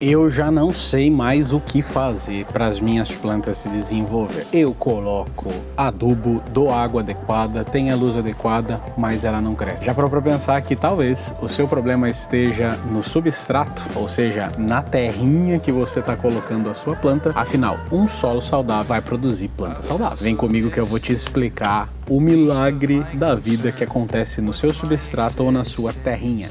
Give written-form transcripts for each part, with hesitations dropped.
Eu já não sei mais o que fazer para as minhas plantas se desenvolver. Eu coloco adubo, dou água adequada, tenho a luz adequada, mas ela não cresce. Já parou para pensar que talvez o seu problema esteja no substrato, ou seja, na terrinha que você está colocando a sua planta? Afinal, um solo saudável vai produzir planta saudável. Vem comigo que eu vou te explicar o milagre da vida que acontece no seu substrato ou na sua terrinha.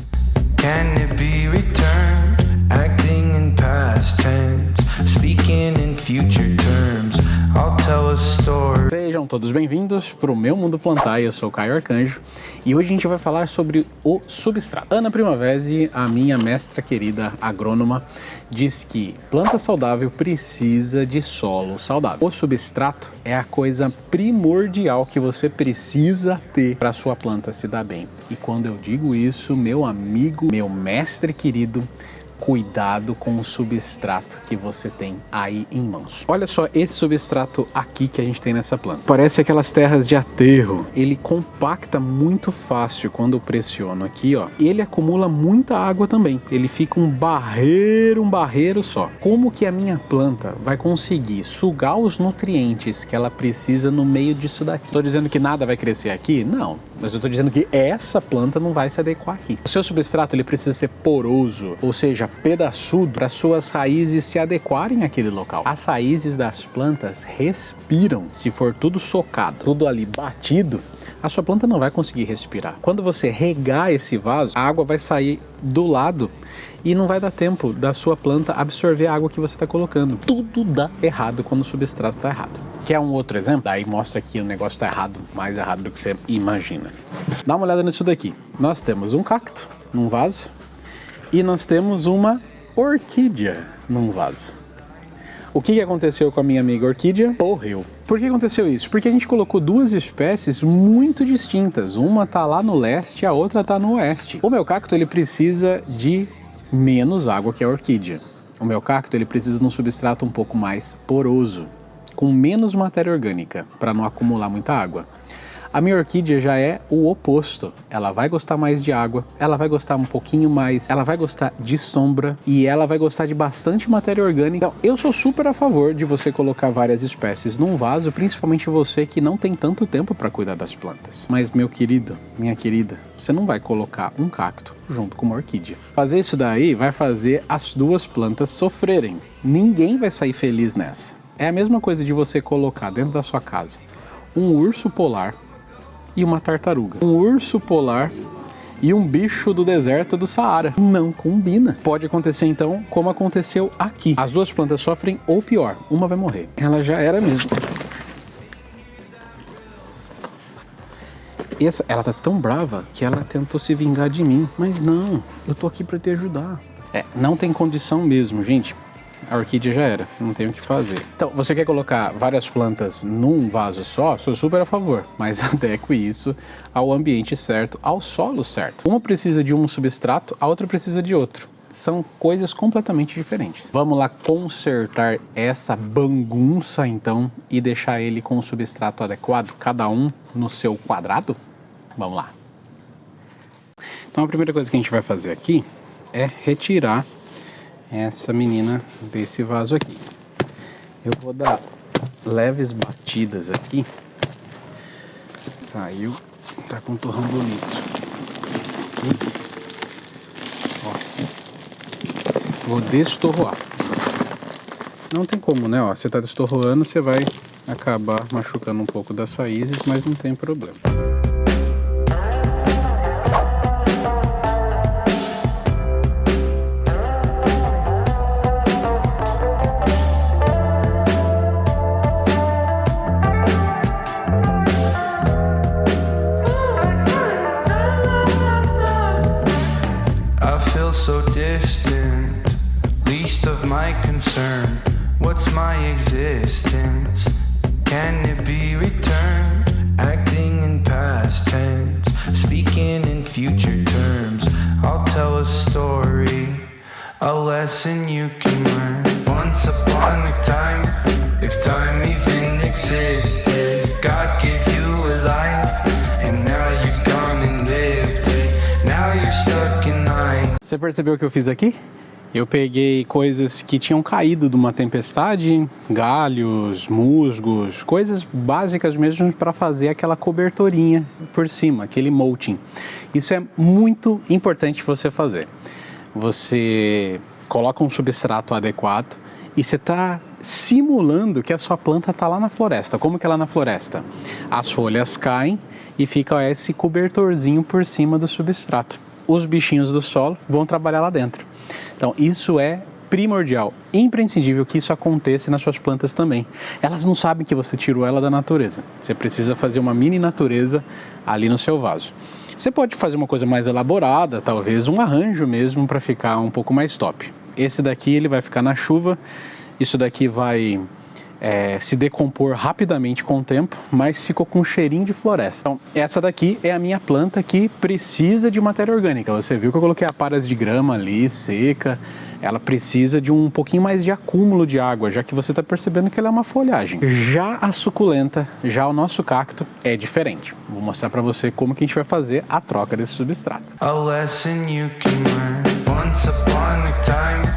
Can it be returned? Acting in past tense, speaking in future terms. I'll tell a story. Sejam todos bem-vindos para o Meu Mundo Plantar. Eu sou o Caio Arcanjo e hoje a gente vai falar sobre o substrato. Ana Primavesi, a minha mestra querida agrônoma, diz que planta saudável precisa de solo saudável. O substrato é a coisa primordial que você precisa ter para sua planta se dar bem. E quando eu digo isso, meu amigo, meu mestre querido, cuidado com o substrato que você tem aí em mãos. Olha só esse substrato aqui que a gente tem nessa planta. Parece aquelas terras de aterro. Ele compacta muito fácil quando eu pressiono aqui, ó. E ele acumula muita água também. Ele fica um barreiro só. Como que a minha planta vai conseguir sugar os nutrientes que ela precisa no meio disso daqui? Tô dizendo que nada vai crescer aqui? Não. Mas eu tô dizendo que essa planta não vai se adequar aqui. O seu substrato ele precisa ser poroso, ou seja, pedaçudo, para suas raízes se adequarem àquele local. As raízes das plantas respiram. Se for tudo socado, tudo ali batido, a sua planta não vai conseguir respirar. Quando você regar esse vaso, a água vai sair do lado e não vai dar tempo da sua planta absorver a água que você está colocando. Tudo dá errado quando o substrato está errado. Quer um outro exemplo? Daí mostra que o negócio está errado, mais errado do que você imagina. Dá uma olhada nisso daqui. Nós temos um cacto num vaso e nós temos uma orquídea num vaso. O que aconteceu com a minha amiga orquídea? Morreu. Por que aconteceu isso? Porque a gente colocou duas espécies muito distintas. Uma está lá no leste e a outra está no oeste. O meu cacto ele precisa de menos água que a orquídea. O meu cacto ele precisa de um substrato um pouco mais poroso, com menos matéria orgânica, para não acumular muita água. A minha orquídea já é o oposto. Ela vai gostar mais de água, ela vai gostar um pouquinho mais, ela vai gostar de sombra e ela vai gostar de bastante matéria orgânica. Então, eu sou super a favor de você colocar várias espécies num vaso, principalmente você que não tem tanto tempo para cuidar das plantas. Mas, meu querido, minha querida, você não vai colocar um cacto junto com uma orquídea. Fazer isso daí vai fazer as duas plantas sofrerem. Ninguém vai sair feliz nessa. É a mesma coisa de você colocar dentro da sua casa um urso polar e uma tartaruga. Um urso polar e um bicho do deserto do Saara. Não combina. Pode acontecer então como aconteceu aqui. As duas plantas sofrem ou pior, uma vai morrer. Ela já era mesmo. Ela tá tão brava que ela tentou se vingar de mim. Mas não, eu tô aqui pra te ajudar. Não tem condição mesmo, gente. A orquídea já era, não tem o que fazer. Então, você quer colocar várias plantas num vaso só? Sou super a favor, mas adeque isso ao ambiente certo, ao solo certo. Uma precisa de um substrato, a outra precisa de outro. São coisas completamente diferentes. Vamos lá consertar essa bagunça então e deixar ele com o substrato adequado, cada um no seu quadrado? Vamos lá. Então, a primeira coisa que a gente vai fazer aqui é retirar essa menina desse vaso aqui. Eu vou dar leves batidas aqui. Saiu, tá com um torrão bonito. Aqui. Ó. Vou destorroar. Não tem como, né? Ó, você tá destorroando, você vai acabar machucando um pouco das raízes, mas não tem problema. So distant, least of my concern. What's my existence? Can it be returned? Acting in past tense, speaking in future terms. I'll tell a story, a lesson you can learn. Once upon a time, if time even existed, God gave you a life, and now you've gone and lived it. Now you're stuck in life. Você percebeu o que eu fiz aqui? Eu peguei coisas que tinham caído de uma tempestade, galhos, musgos, coisas básicas mesmo para fazer aquela cobertorinha por cima, aquele mulching. Isso é muito importante você fazer. Você coloca um substrato adequado e você está simulando que a sua planta está lá na floresta. Como que é lá na floresta? As folhas caem e fica esse cobertorzinho por cima do substrato. Os bichinhos do solo vão trabalhar lá dentro. Então isso é primordial, imprescindível que isso aconteça nas suas plantas também. Elas não sabem que você tirou ela da natureza. Você precisa fazer uma mini natureza ali no seu vaso. Você pode fazer uma coisa mais elaborada, talvez um arranjo mesmo para ficar um pouco mais top. Esse daqui ele vai ficar na chuva, isso daqui vai se decompor rapidamente com o tempo, mas ficou com um cheirinho de floresta. Então, essa daqui é a minha planta que precisa de matéria orgânica. Você viu que eu coloquei a paras de grama ali, seca. Ela precisa de um pouquinho mais de acúmulo de água, já que você está percebendo que ela é uma folhagem. Já a suculenta, já o nosso cacto é diferente. Vou mostrar para você como que a gente vai fazer a troca desse substrato. A lesson you can learn once upon a time,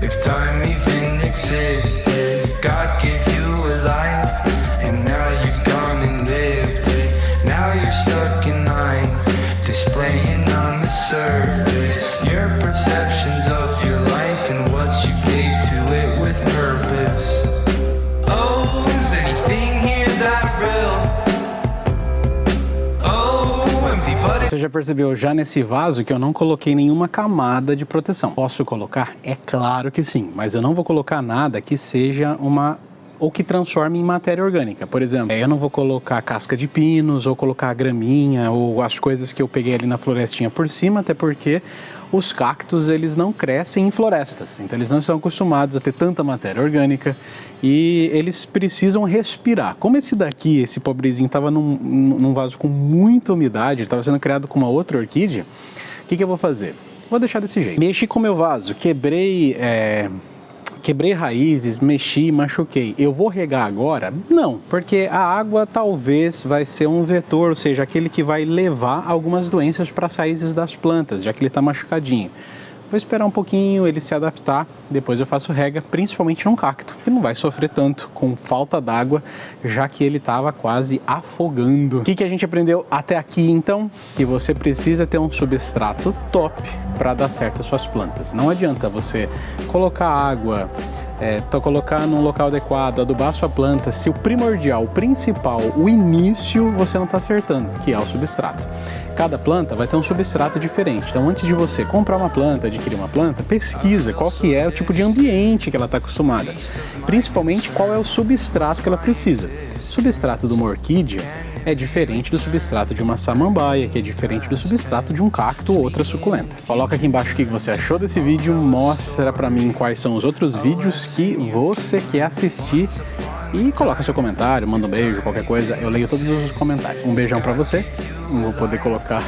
if time even existed. God gave you a life, and now you've gone and lived it. Now you're stuck in line, displaying on the surface your perceptions of your life and what you gave to it with purpose. Oh, is anything here that real? Oh, empty but Você já percebeu já nesse vaso que eu não coloquei nenhuma camada de proteção? Posso colocar? É claro que sim, mas eu não vou colocar nada que seja ou que transforme em matéria orgânica. Por exemplo, eu não vou colocar casca de pinos, ou colocar graminha, ou as coisas que eu peguei ali na florestinha por cima, até porque os cactos, eles não crescem em florestas, então eles não estão acostumados a ter tanta matéria orgânica e eles precisam respirar. Como esse daqui, esse pobrezinho, estava num vaso com muita umidade, estava sendo criado com uma outra orquídea, o que eu vou fazer? Vou deixar desse jeito. Mexi com o meu vaso, quebrei raízes, mexi, machuquei. Eu vou regar agora? Não, porque a água talvez vai ser um vetor, ou seja, aquele que vai levar algumas doenças para as raízes das plantas, já que ele está machucadinho. Vou esperar um pouquinho ele se adaptar, depois eu faço rega, principalmente num cacto, que não vai sofrer tanto com falta d'água, já que ele estava quase afogando. O que a gente aprendeu até aqui então? Que você precisa ter um substrato top para dar certo às suas plantas. Não adianta você colocar água, colocar num local adequado, adubar a sua planta, se o primordial, o principal, o início você não está acertando, que é o substrato. Cada planta vai ter um substrato diferente, então antes de você comprar uma planta, adquirir uma planta, pesquisa qual que é o tipo de ambiente que ela está acostumada, principalmente qual é o substrato que ela precisa. O substrato de uma orquídea é diferente do substrato de uma samambaia, que é diferente do substrato de um cacto ou outra suculenta. Coloca aqui embaixo o que você achou desse vídeo, mostra pra mim quais são os outros vídeos que você quer assistir e coloca seu comentário, manda um beijo, qualquer coisa, eu leio todos os comentários. Um beijão pra você, não vou poder colocar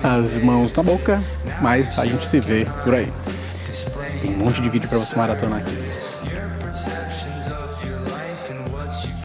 as mãos na boca, mas a gente se vê por aí. Tem um monte de vídeo pra você maratonar aqui.